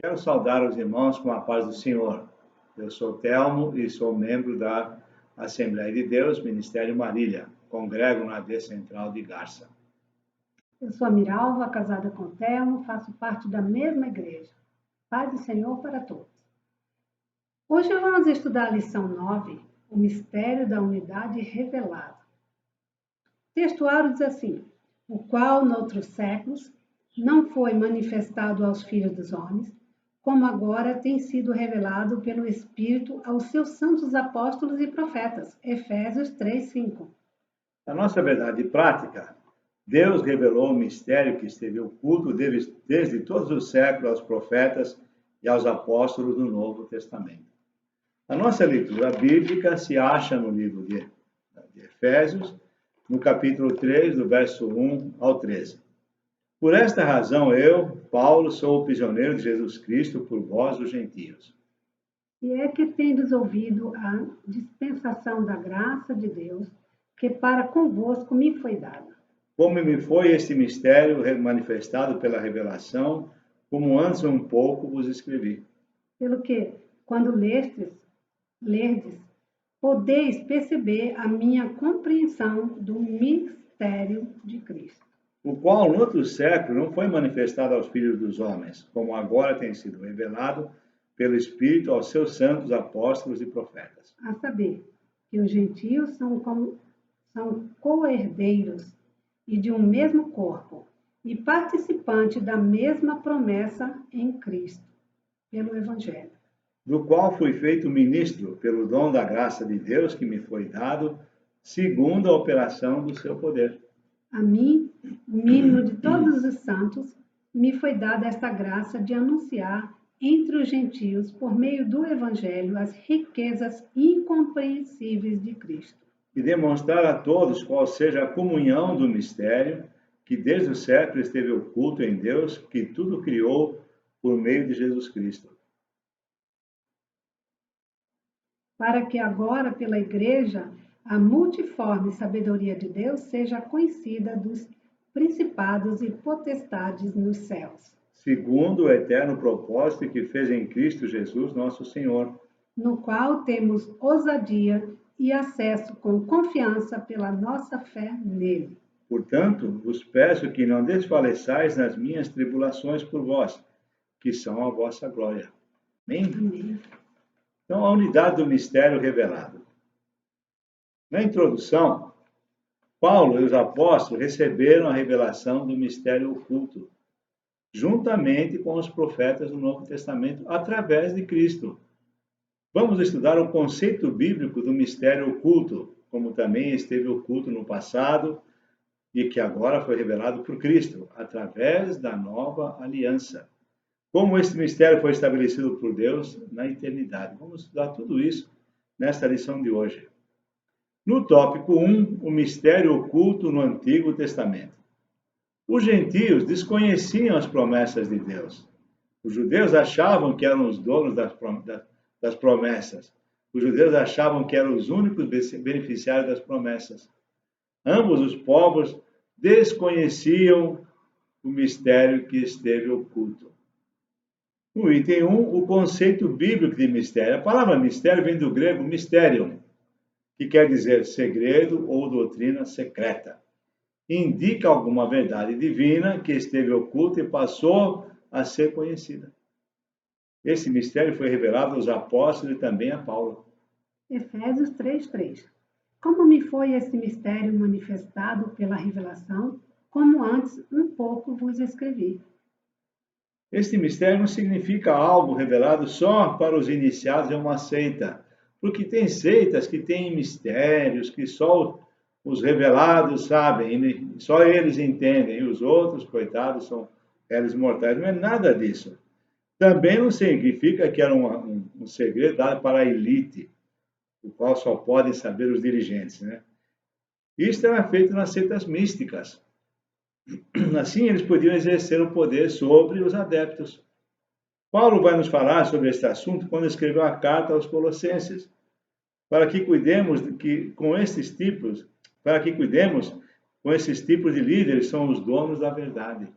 Quero saudar os irmãos com a paz do Senhor. Eu sou Telmo e sou membro da Assembleia de Deus, Ministério Marília. Congrego na AD Central de Garça. Eu sou a Miralva, casada com Telmo, faço parte da mesma igreja. Paz do Senhor para todos. Hoje vamos estudar a lição 9, o mistério da unidade revelado. O textuário diz assim: o qual, noutros séculos, não foi manifestado aos filhos dos homens, como agora tem sido revelado pelo Espírito aos seus santos apóstolos e profetas. Efésios 3:5. Na nossa verdade prática, Deus revelou o mistério que esteve oculto desde todos os séculos aos profetas e aos apóstolos do Novo Testamento. A nossa leitura bíblica se acha no livro de Efésios, no capítulo 3, do verso 1 ao 13. Por esta razão, eu, Paulo, sou o prisioneiro de Jesus Cristo por vós, os gentios. E é que tendes ouvido a dispensação da graça de Deus, que para convosco me foi dada. Como me foi este mistério manifestado pela revelação, como antes um pouco vos escrevi. Pelo que, quando lerdes, podeis perceber a minha compreensão do mistério de Cristo. O qual, no outro século, não foi manifestado aos filhos dos homens, como agora tem sido revelado pelo Espírito aos seus santos apóstolos e profetas. A saber, que os gentios são co-herdeiros e de um mesmo corpo, e participantes da mesma promessa em Cristo, pelo Evangelho. Do qual fui feito ministro pelo dom da graça de Deus que me foi dado, segundo a operação do seu poder. A mim, o mínimo de todos os santos, me foi dada esta graça de anunciar entre os gentios, por meio do Evangelho, as riquezas incompreensíveis de Cristo. E demonstrar a todos qual seja a comunhão do mistério, que desde o século esteve oculto em Deus, que tudo criou por meio de Jesus Cristo. Para que agora, pela Igreja, a multiforme sabedoria de Deus seja conhecida dos principados e potestades nos céus. Segundo o eterno propósito que fez em Cristo Jesus, nosso Senhor. No qual temos ousadia e acesso com confiança pela nossa fé nele. Portanto, vos peço que não desfaleçais nas minhas tribulações por vós, que são a vossa glória. Amém? Amém. Então, a unidade do mistério revelado. Na introdução, Paulo e os apóstolos receberam a revelação do mistério oculto, juntamente com os profetas do Novo Testamento, através de Cristo. Vamos estudar o conceito bíblico do mistério oculto, como também esteve oculto no passado e que agora foi revelado por Cristo, através da nova aliança. Como esse mistério foi estabelecido por Deus na eternidade. Vamos estudar tudo isso nesta lição de hoje. No tópico 1, o mistério oculto no Antigo Testamento. Os gentios desconheciam as promessas de Deus. Os judeus achavam que eram os donos das promessas. Os judeus achavam que eram os únicos beneficiários das promessas. Ambos os povos desconheciam o mistério que esteve oculto. No item 1, o conceito bíblico de mistério. A palavra mistério vem do grego mysterion, que quer dizer segredo ou doutrina secreta. Indica alguma verdade divina que esteve oculta e passou a ser conhecida. Esse mistério foi revelado aos apóstolos e também a Paulo. Efésios 3:3. Como me foi esse mistério manifestado pela revelação, como antes um pouco vos escrevi. Este mistério não significa algo revelado só para os iniciados em uma seita, porque tem seitas que têm mistérios que só os revelados sabem, só eles entendem, e os outros, coitados, são réis mortais. Não é nada disso. Também não significa que era um segredo dado para a elite, o qual só podem saber os dirigentes, né? Isso era feito nas seitas místicas. Assim, eles podiam exercer o poder sobre os adeptos. Paulo vai nos falar sobre este assunto quando escreveu a carta aos Colossenses, para que cuidemos com esses tipos de líderes, são os donos da verdade.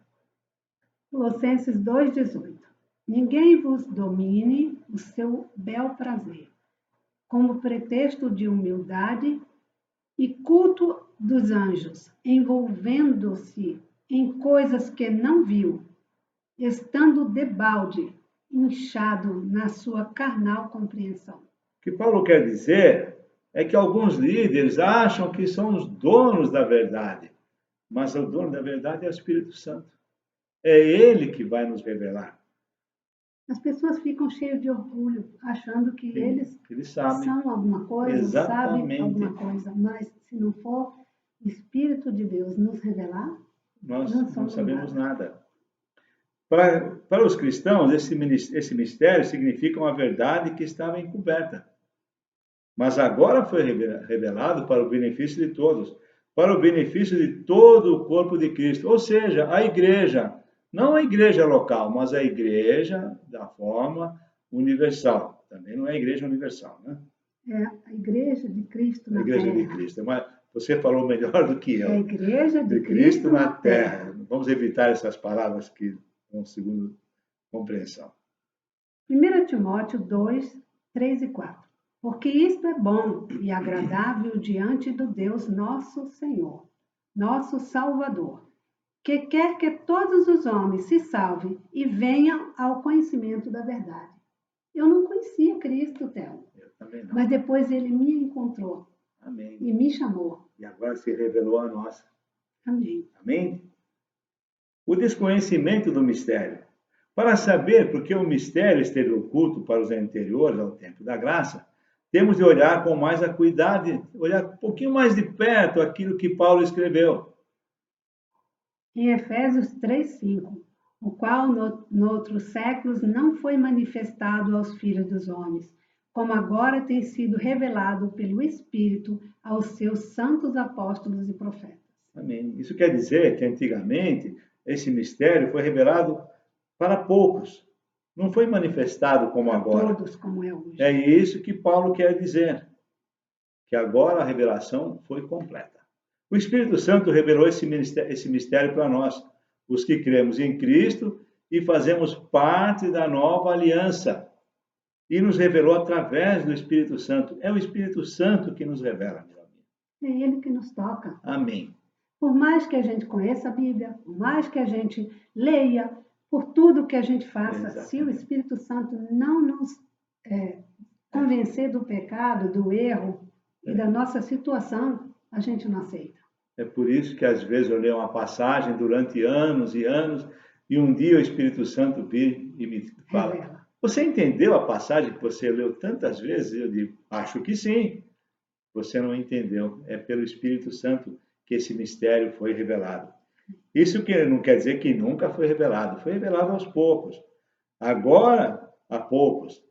Colossenses 2:18. Ninguém vos domine o seu bel prazer, como pretexto de humildade e culto dos anjos, envolvendo-se em coisas que não viu, estando debalde, inchado na sua carnal compreensão. O que Paulo quer dizer é que alguns líderes acham que são os donos da verdade, mas o dono da verdade é o Espírito Santo. É ele que vai nos revelar. As pessoas ficam cheias de orgulho, achando que eles sabem. são alguma coisa, Exatamente. sabem alguma coisa, mas se não for o Espírito de Deus nos revelar, Nós não não somos sabemos nada. nada. Para os cristãos, esse mistério significa uma verdade que estava encoberta. Mas agora foi revelado para o benefício de todos, para o benefício de todo o corpo de Cristo, ou seja, a igreja, não a igreja local, mas a igreja da forma universal. Também não é a igreja universal, né? É a igreja de Cristo na A igreja terra. de Cristo. Mas você falou melhor do que eu. É a igreja de Cristo na terra. Vamos evitar essas palavras que vão segundo compreensão. 1 Timóteo 2, 3 e 4. Porque isto é bom e agradável diante do Deus nosso Senhor, nosso Salvador, que quer que todos os homens se salvem e venham ao conhecimento da verdade. Eu não conhecia Cristo, Theo. Eu também não. Mas depois ele me encontrou. Amém. E me chamou. E agora se revelou a nós. Amém. Amém? O desconhecimento do mistério. Para saber por que o mistério esteve oculto para os anteriores ao tempo da graça, temos de olhar com mais acuidade, olhar um pouquinho mais de perto aquilo que Paulo escreveu. Em Efésios 3:5, o qual noutros séculos não foi manifestado aos filhos dos homens, como agora tem sido revelado pelo Espírito aos seus santos apóstolos e profetas. Amém. Isso quer dizer que antigamente esse mistério foi revelado para poucos, não foi manifestado como agora. Todos, como é hoje. É isso que Paulo quer dizer, que agora a revelação foi completa. O Espírito Santo revelou esse mistério para nós, os que cremos em Cristo e fazemos parte da nova aliança. E nos revelou através do Espírito Santo. É o Espírito Santo que nos revela, meu amigo. É Ele que nos toca. Amém. Por mais que a gente conheça a Bíblia, por mais que a gente leia, por tudo que a gente faça, Exatamente. se o Espírito Santo não nos convencer do pecado, do erro e da nossa situação, a gente não aceita. É por isso que às vezes eu leio uma passagem durante anos e anos e um dia o Espírito Santo vem e me fala: Revela. Você entendeu a passagem que você leu tantas vezes? Eu digo: Acho que sim. Você não entendeu. É pelo Espírito Santo que esse mistério foi revelado. Isso que não quer dizer que nunca foi revelado. Foi revelado aos poucos. Agora, a poucos.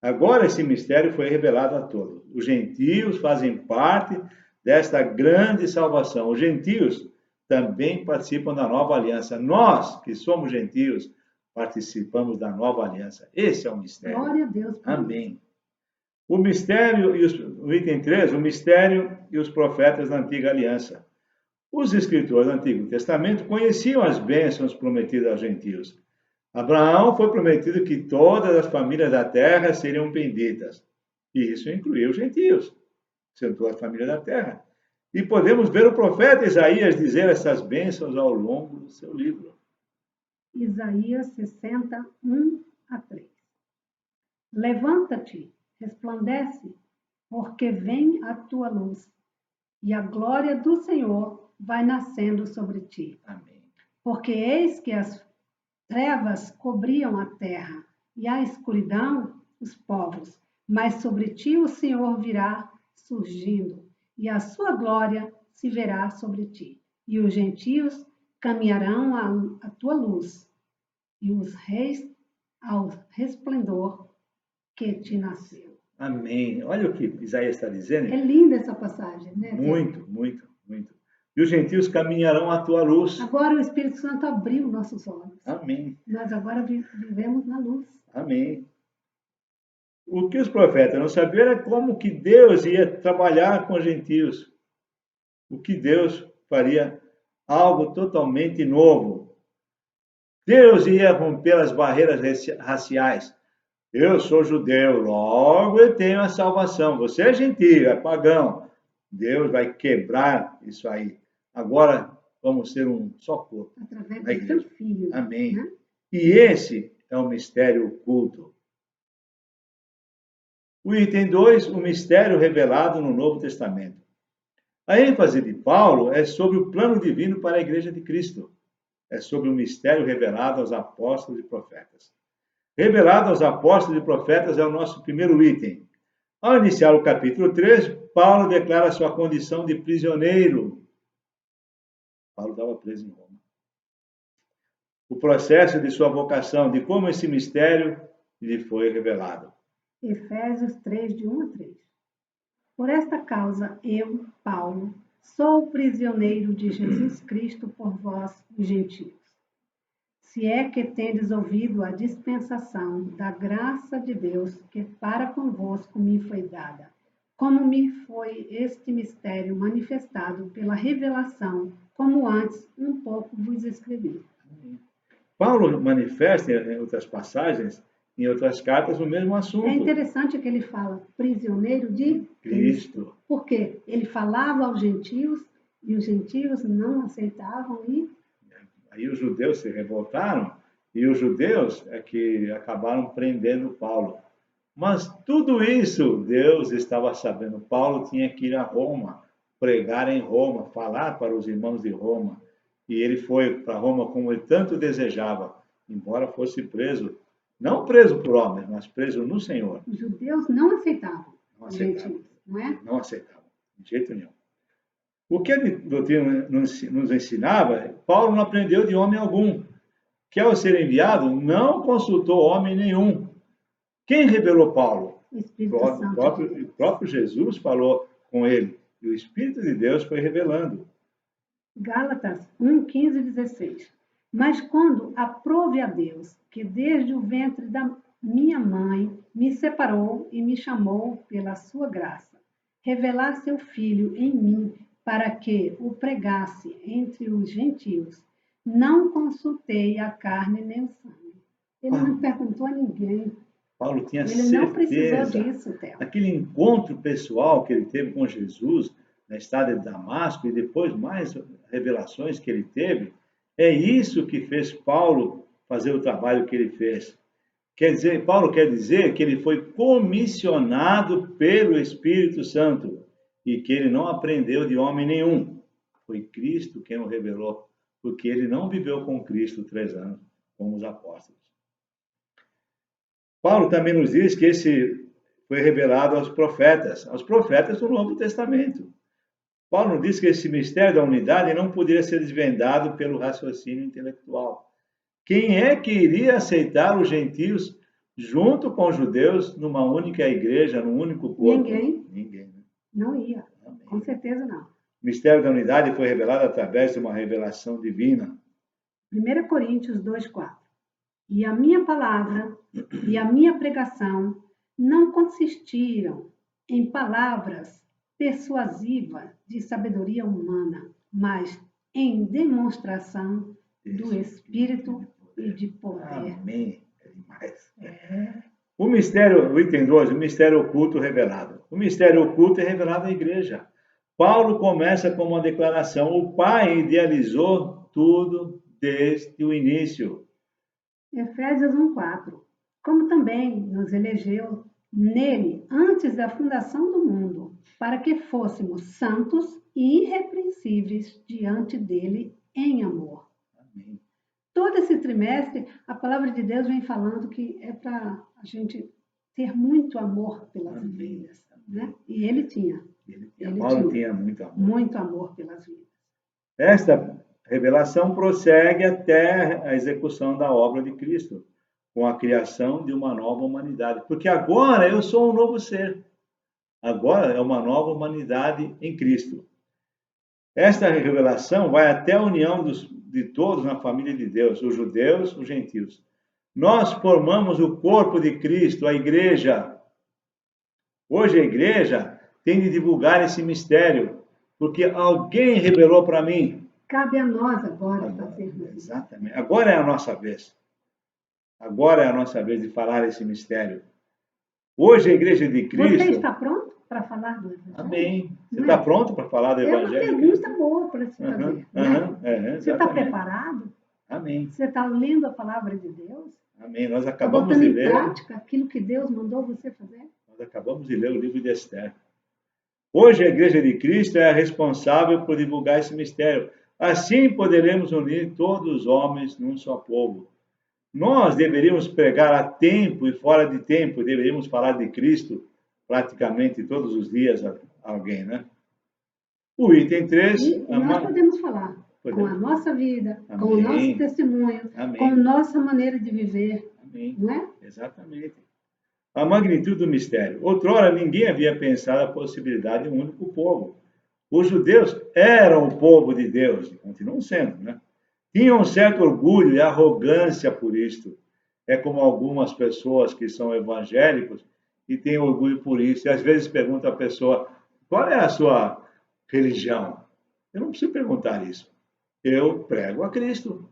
Agora esse mistério foi revelado a todos. Os gentios fazem parte desta grande salvação. Os gentios também participam da nova aliança. Nós, que somos gentios, participamos da nova aliança. Esse é o mistério. Glória a Deus. Amém. O mistério, o item 3, o mistério e os profetas da antiga aliança. Os escritores do Antigo Testamento conheciam as bênçãos prometidas aos gentios. Abraão foi prometido que todas as famílias da terra seriam benditas. E isso incluía os gentios, sendo toda a família da terra. E podemos ver o profeta Isaías dizer essas bênçãos ao longo do seu livro. Isaías 60, 1 a 3. Levanta-te, resplandece, porque vem a tua luz, e a glória do Senhor vai nascendo sobre ti. Amém. Porque eis que as trevas cobriam a terra, e a escuridão os povos, mas sobre ti o Senhor virá surgindo, e a sua glória se verá sobre ti. E os gentios caminharão à tua luz, e os reis ao resplendor que te nasceu. Amém. Olha o que Isaías está dizendo. É linda essa passagem, né? Muito, muito, muito. E os gentios caminharão à tua luz. Agora o Espírito Santo abriu nossos olhos. Amém. Nós agora vivemos na luz. Amém. O que os profetas não sabiam era como que Deus ia trabalhar com os gentios. O que Deus faria algo totalmente novo. Deus ia romper as barreiras raciais. Eu sou judeu, logo eu tenho a salvação. Você é gentio, é pagão. Deus vai quebrar isso aí. Agora vamos ser um só corpo. Através do seu filho. Amém. Né? E esse é o mistério oculto. O item 2, o mistério revelado no Novo Testamento. A ênfase de Paulo é sobre o plano divino para a Igreja de Cristo. É sobre o mistério revelado aos apóstolos e profetas. Revelado aos apóstolos e profetas é o nosso primeiro item. Ao iniciar o capítulo 3, Paulo declara sua condição de prisioneiro. Paulo estava preso em Roma. O processo de sua vocação, de como esse mistério lhe foi revelado. Efésios 3, de 1 a 3. Por esta causa, eu, Paulo, sou prisioneiro de Jesus Cristo por vós, os gentios. Se é que tendes ouvido a dispensação da graça de Deus que para convosco me foi dada, como me foi este mistério manifestado pela revelação, como antes um pouco vos escrevi. Paulo manifesta em outras passagens, em outras cartas, o mesmo assunto. É interessante que ele fala prisioneiro de Cristo, porque ele falava aos gentios e os gentios não aceitavam e aí os judeus se revoltaram e os judeus é que acabaram prendendo Paulo. Mas tudo isso Deus estava sabendo. Paulo tinha que ir a Roma, pregar em Roma, falar para os irmãos de Roma. E ele foi para Roma como ele tanto desejava, embora fosse preso, não preso por homens, mas preso no Senhor. Os judeus não aceitavam. Não aceitavam. Gentios, não é? Não aceitavam, de jeito nenhum. O que a doutrina nos ensinava, Paulo não aprendeu de homem algum, que ao ser enviado não consultou homem nenhum. Quem revelou Paulo? O próprio Jesus falou com ele, e o Espírito de Deus foi revelando. Gálatas 1, 15 e 16. Mas quando aprove a Deus, que desde o ventre da minha mãe me separou e me chamou pela sua graça, revelar seu Filho em mim, para que o pregasse entre os gentios, não consultei a carne nem o sangue. Ele não perguntou a ninguém. Paulo tinha ele certeza. Não precisou disso, Theo. Aquele encontro pessoal que ele teve com Jesus na estrada de Damasco e depois mais revelações que ele teve, é isso que fez Paulo fazer o trabalho que ele fez. Paulo quer dizer que ele foi comissionado pelo Espírito Santo e que ele não aprendeu de homem nenhum. Foi Cristo quem o revelou, porque ele não viveu com Cristo 3 anos, como os apóstolos. Paulo também nos diz que esse foi revelado aos profetas do Novo Testamento. Paulo nos diz que esse mistério da unidade não poderia ser desvendado pelo raciocínio intelectual. Quem é que iria aceitar os gentios junto com os judeus numa única igreja, num único corpo? Ninguém. Né? Não ia. Amém. Com certeza não. O mistério da unidade foi revelado através de uma revelação divina. 1 Coríntios 2:4. E a minha palavra e a minha pregação não consistiram em palavras persuasivas de sabedoria humana, mas em demonstração do Espírito e de poder. Amém. É demais. O item 2, o mistério oculto revelado. O mistério oculto é revelado à igreja. Paulo começa com uma declaração. O Pai idealizou tudo desde o início. Efésios 1:4. Como também nos elegeu nele antes da fundação do mundo, para que fôssemos santos e irrepreensíveis diante dele em amor. Amém. Todo esse trimestre, a palavra de Deus vem falando que é para a gente ter muito amor pelas vidas. Né? E ele tinha. Paulo tinha muito amor. Muito amor pelas vidas. Esta revelação prossegue até a execução da obra de Cristo, com a criação de uma nova humanidade. Porque agora eu sou um novo ser. Agora é uma nova humanidade em Cristo. Esta revelação vai até a união de todos na família de Deus, os judeus, os gentios. Nós formamos o corpo de Cristo, a igreja. Hoje a igreja tem de divulgar esse mistério, porque alguém revelou para mim. Cabe a nós agora fazermos isso. Exatamente. Agora é a nossa vez. Agora é a nossa vez de falar esse mistério. Hoje a Igreja de Cristo... Você está pronto para falar do Evangelho? Amém. Você está pronto para falar do Evangelho? É uma pergunta boa para se fazer. Você está preparado? Amém. Você está lendo a palavra de Deus? Amém. Nós Está acabamos botando de em ler... prática aquilo que Deus mandou você fazer? Nós acabamos de ler o livro de Esther. Hoje a Igreja de Cristo é a responsável por divulgar esse mistério. Assim poderemos unir todos os homens num só povo. Nós deveríamos pregar a tempo e fora de tempo, deveríamos falar de Cristo praticamente todos os dias a alguém, né? O item 3... E nós podemos falar com a nossa vida, com o nosso testemunho, com a nossa maneira de viver. Amém. Não é? Exatamente. A magnitude do mistério. Outrora, ninguém havia pensado a possibilidade de um único povo. Os judeus eram o povo de Deus, e continuam sendo, né? Tinham um certo orgulho e arrogância por isto. É como algumas pessoas que são evangélicos e têm orgulho por isso. E às vezes pergunta a pessoa, qual é a sua religião? Eu não preciso perguntar isso. Eu prego a Cristo.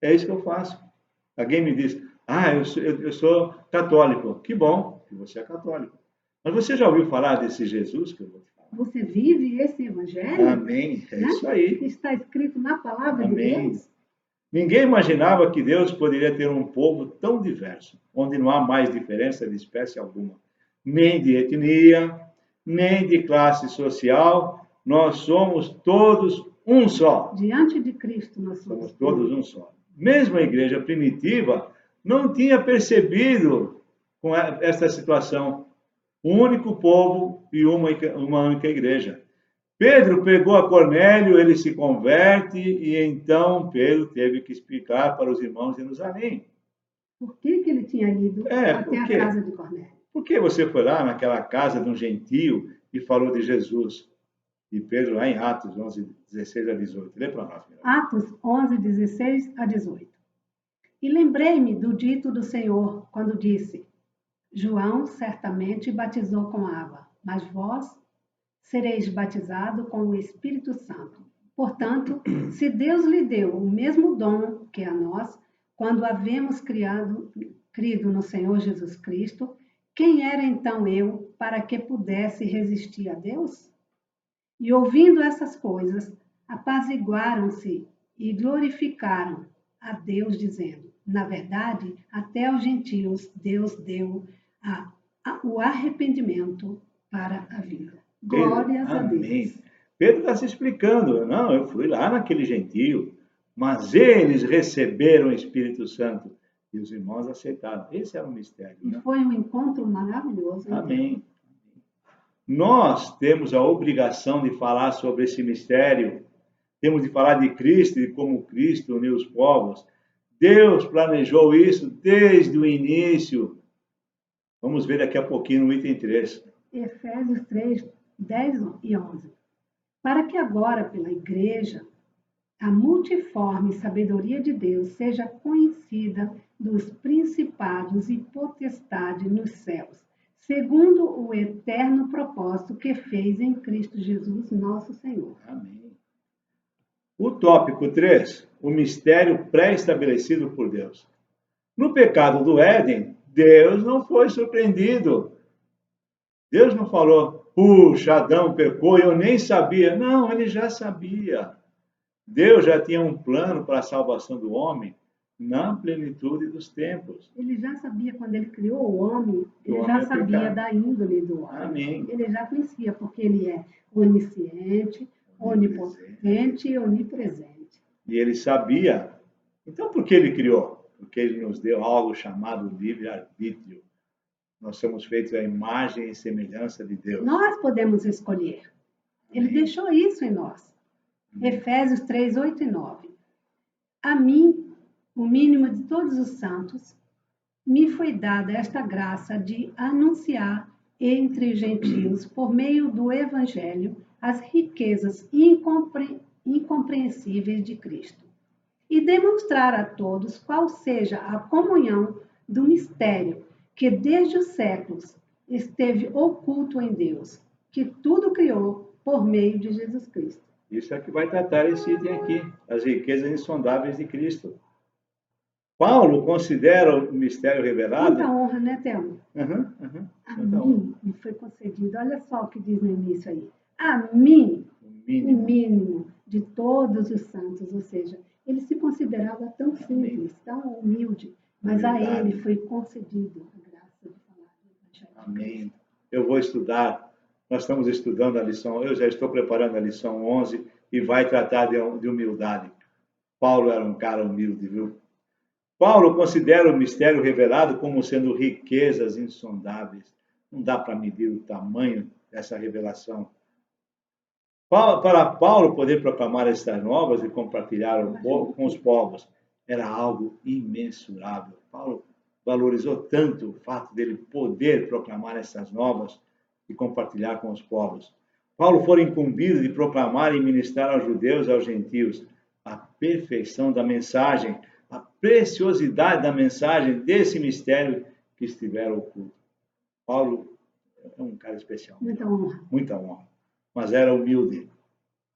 É isso que eu faço. Alguém me diz, eu sou católico. Que bom que você é católico. Mas você já ouviu falar desse Jesus que eu vou te falar? Você vive esse evangelho? Amém. É isso aí. Que está escrito na palavra de Amém. Deus. Ninguém imaginava que Deus poderia ter um povo tão diverso, onde não há mais diferença de espécie alguma, nem de etnia, nem de classe social. Nós somos todos um só. Diante de Cristo nós somos todos um só. Mesmo a igreja primitiva não tinha percebido com esta situação. Um único povo e uma única igreja. Pedro pegou a Cornélio, ele se converte e então Pedro teve que explicar para os irmãos de Jerusalém. Por que ele tinha ido até a casa de Cornélio? Por que você foi lá naquela casa de um gentio e falou de Jesus? E Pedro lá em Atos 11, 16 a 18. Lê para nós. Atos 11, 16 a 18. E lembrei-me do dito do Senhor, quando disse, João certamente batizou com água, mas vós sereis batizados com o Espírito Santo. Portanto, se Deus lhe deu o mesmo dom que a nós, quando havemos crido no Senhor Jesus Cristo, quem era então eu para que pudesse resistir a Deus? E ouvindo essas coisas, apaziguaram-se e glorificaram a Deus, dizendo, na verdade, até aos gentios Deus deu o arrependimento para a vida. Glórias a Deus. Pedro está se explicando. Não, eu fui lá naquele gentio, mas eles receberam o Espírito Santo e os irmãos aceitaram. Esse era um mistério. E foi um encontro maravilhoso. Amém. Nós temos a obrigação de falar sobre esse mistério. Temos de falar de Cristo e como Cristo uniu os povos. Deus planejou isso desde o início. Vamos ver daqui a pouquinho no item 3. Efésios 3, 10 e 11. Para que agora, pela Igreja, a multiforme sabedoria de Deus seja conhecida dos principados e potestades nos céus, segundo o eterno propósito que fez em Cristo Jesus, nosso Senhor. Amém. O tópico 3, o mistério pré-estabelecido por Deus. No pecado do Éden, Deus não foi surpreendido. Deus não falou, puxa, Adão pecou e eu nem sabia. Não, ele já sabia. Deus já tinha um plano para a salvação do homem na plenitude dos tempos. Ele já sabia quando ele criou o homem, ele já sabia da índole do homem. Amém. Ele já conhecia, porque ele é onisciente, onipotente e onipresente. E ele sabia. Então, por que ele criou? Porque ele nos deu algo chamado livre-arbítrio. Nós somos feitos à imagem e semelhança de Deus. Nós podemos escolher. Ele deixou isso em nós. Efésios 3, 8 e 9. A mim, o mínimo de todos os santos, me foi dada esta graça de anunciar entre os gentios, por meio do Evangelho, as riquezas incompreensíveis de Cristo, e demonstrar a todos qual seja a comunhão do mistério que desde os séculos esteve oculto em Deus, que tudo criou por meio de Jesus Cristo. Isso é que vai tratar esse item aqui, as riquezas insondáveis de Cristo. Paulo considera o mistério revelado... Muita honra, né, Thelma? A mim me foi concedido, olha só o que diz no início aí. A mim, o mínimo de todos os santos, ou seja, ele se considerava tão simples, tão humilde, mas a ele foi concedido a graça de falar do Evangelho. Amém. Eu vou estudar, nós estamos estudando a lição, eu já estou preparando a lição 11 e vai tratar de humildade. Paulo era um cara humilde, viu? Paulo considera o mistério revelado como sendo riquezas insondáveis. Não dá para medir o tamanho dessa revelação. Para Paulo poder proclamar estas novas e compartilhar com os povos, era algo imensurável. Paulo valorizou tanto o fato dele poder proclamar essas novas e compartilhar com os povos. Paulo foi incumbido de proclamar e ministrar aos judeus e aos gentios a perfeição da mensagem, a preciosidade da mensagem desse mistério que estivera oculto. Paulo é um cara especial. Muita honra. Muita honra. Mas era humilde.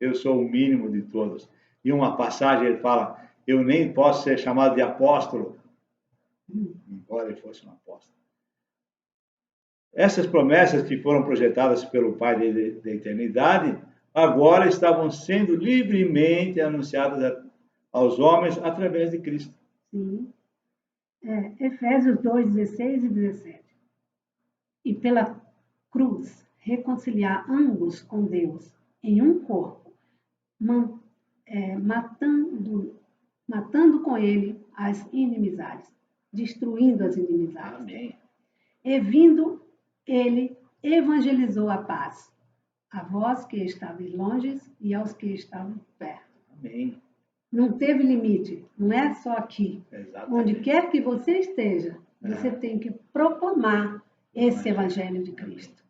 Eu sou o mínimo de todos. E uma passagem ele fala, eu nem posso ser chamado de apóstolo, embora ele fosse um apóstolo. Essas promessas que foram projetadas pelo Pai da eternidade, agora estavam sendo livremente anunciadas aos homens através de Cristo. Sim. Efésios 2, 16 e 17. E pela cruz, reconciliar ambos com Deus em um corpo, matando com ele as inimizades, destruindo as inimizades. Amém. E vindo, ele evangelizou a paz, a vós que estáveis longe e aos que estavam perto. Amém. Não teve limite, não é só aqui. Exatamente. Onde quer que você esteja, você tem que proclamar esse Evangelho de Cristo.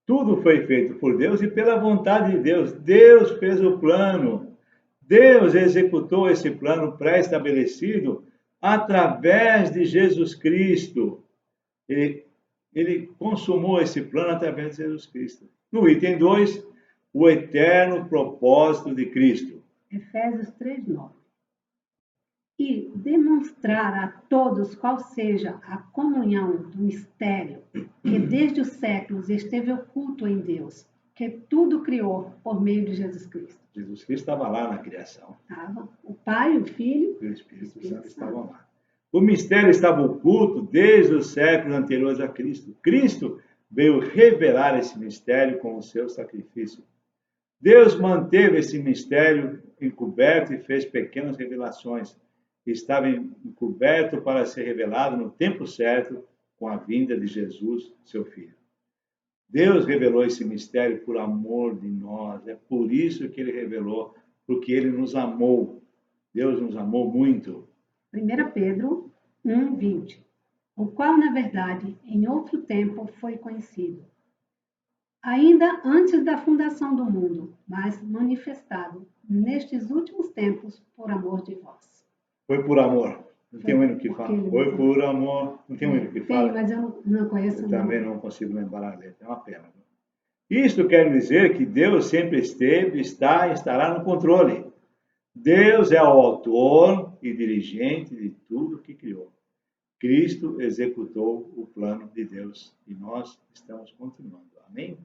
Tudo foi feito por Deus e pela vontade de Deus. Deus fez o plano. Deus executou esse plano pré-estabelecido através de Jesus Cristo. Ele consumou esse plano através de Jesus Cristo. No item 2, o eterno propósito de Cristo. Efésios 3:9. E demonstrar a todos qual seja a comunhão do mistério que desde os séculos esteve oculto em Deus, que tudo criou por meio de Jesus Cristo. Jesus Cristo estava lá na criação. Estava. O Pai, o Filho e o Espírito Santo estavam lá. O mistério estava oculto desde os séculos anteriores a Cristo. Cristo veio revelar esse mistério com o seu sacrifício. Deus manteve esse mistério encoberto e fez pequenas revelações. Estava encoberto para ser revelado no tempo certo com a vinda de Jesus, seu Filho. Deus revelou esse mistério por amor de nós. É por isso que ele revelou, porque ele nos amou. Deus nos amou muito. 1 Pedro 1:20, o qual, na verdade, em outro tempo foi conhecido, ainda antes da fundação do mundo, mas manifestado nestes últimos tempos por amor de vós. Foi por amor. Não tem um hino que fala. Foi por amor. Não tem um hino que fala. Tem, mas eu não conheço. Eu também não consigo lembrar a letra. É uma pena. Isto quer dizer que Deus sempre esteve, está e estará no controle. Deus é o autor e dirigente de tudo que criou. Cristo executou o plano de Deus e nós estamos continuando. Amém?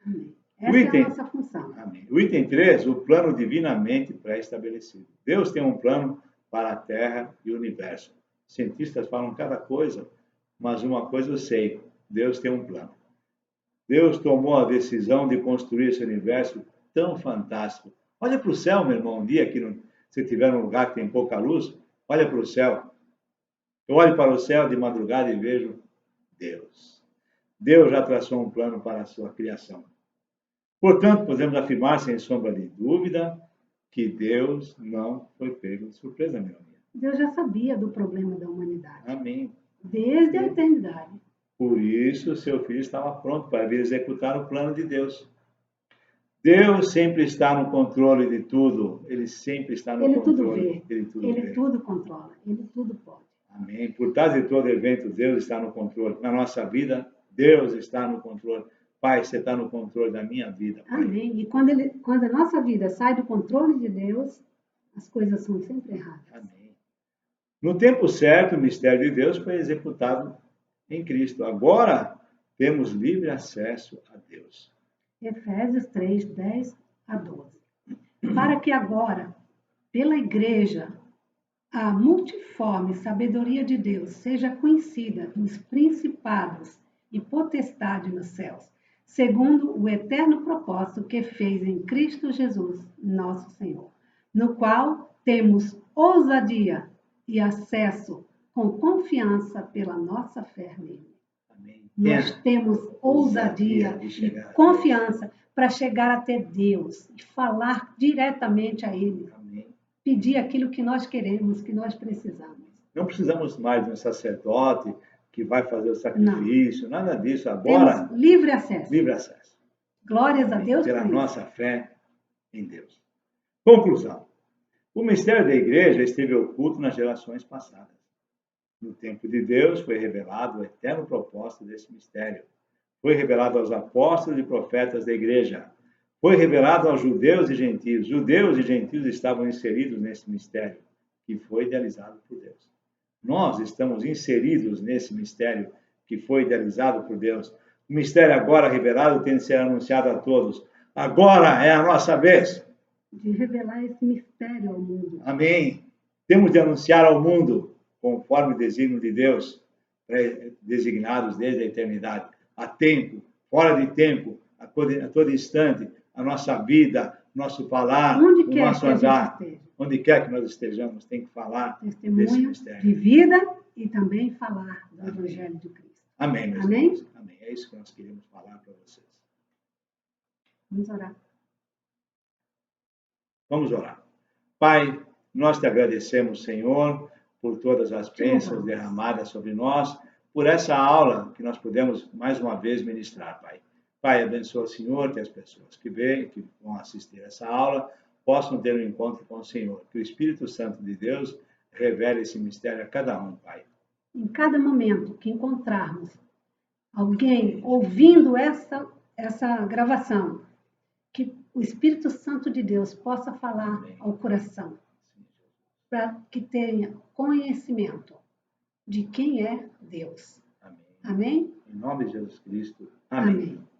Amém. Essa é a nossa função. Amém. O item 3, o plano divinamente pré-estabelecido. Deus tem um plano para a Terra e o universo. Cientistas falam cada coisa, mas uma coisa eu sei, Deus tem um plano. Deus tomou a decisão de construir esse universo tão fantástico. Olha para o céu, meu irmão, um dia que você estiver num lugar que tem pouca luz, olha para o céu. Eu olho para o céu de madrugada e vejo Deus. Deus já traçou um plano para a sua criação. Portanto, podemos afirmar, sem sombra de dúvida, que Deus não foi pego de surpresa, meu amigo. Deus já sabia do problema da humanidade. Amém. Desde a eternidade. Por isso, seu filho estava pronto para vir executar o plano de Deus. Deus sempre está no controle de tudo. Ele sempre está no controle. Tudo vê. Ele tudo controla. Ele tudo pode. Amém. Por trás de todo evento, Deus está no controle. Na nossa vida, Deus está no controle. Pai, você está no controle da minha vida, Pai. Amém. E quando a nossa vida sai do controle de Deus, as coisas são sempre erradas. Amém. No tempo certo, o mistério de Deus foi executado em Cristo. Agora temos livre acesso a Deus. Efésios 3, 10 a 12. Para que agora, pela Igreja, a multiforme sabedoria de Deus seja conhecida nos principados e potestade nos céus, segundo o eterno propósito que fez em Cristo Jesus, nosso Senhor, no qual temos ousadia e acesso com confiança pela nossa fé nele. Amém. Nós temos ousadia e confiança para chegar até Deus e falar diretamente a Ele. Amém. Pedir aquilo que nós queremos, que nós precisamos. Não precisamos mais de um sacerdote que vai fazer o sacrifício, nada disso. Agora, temos livre acesso. Livre acesso. Glórias a Deus pela por nossa fé em Deus. Conclusão. O mistério da igreja esteve oculto nas gerações passadas. No tempo de Deus foi revelado o eterno propósito desse mistério. Foi revelado aos apóstolos e profetas da igreja. Foi revelado aos judeus e gentios. Judeus e gentios estavam inseridos nesse mistério, que foi idealizado por Deus. Nós estamos inseridos nesse mistério, que foi idealizado por Deus. O mistério agora revelado tem de ser anunciado a todos. Agora é a nossa vez de revelar esse mistério ao mundo. Amém. Temos de anunciar ao mundo, conforme o desígnio de Deus, designados desde a eternidade, a tempo, fora de tempo, a todo instante, a nossa vida, nosso falar, onde o nosso andar. esteja. Onde quer que nós estejamos, tem que falar testemunho desse mistério. De vida e também falar do Amém. Evangelho de Cristo. Amém, meus Amém? irmãos. Amém. É isso que nós queremos falar para vocês. Vamos orar. Vamos orar. Pai, nós te agradecemos, Senhor, por todas as bênçãos derramadas sobre nós, por essa aula que nós pudemos mais uma vez ministrar, Pai. Pai, abençoa, Senhor, que as pessoas que vão assistir essa aula, possam ter um encontro com o Senhor. Que o Espírito Santo de Deus revele esse mistério a cada um, Pai. Em cada momento que encontrarmos alguém ouvindo essa gravação, que o Espírito Santo de Deus possa falar Amém. Ao coração, para que tenha conhecimento de quem é Deus. Amém. Amém? Em nome de Jesus Cristo. Amém. Amém.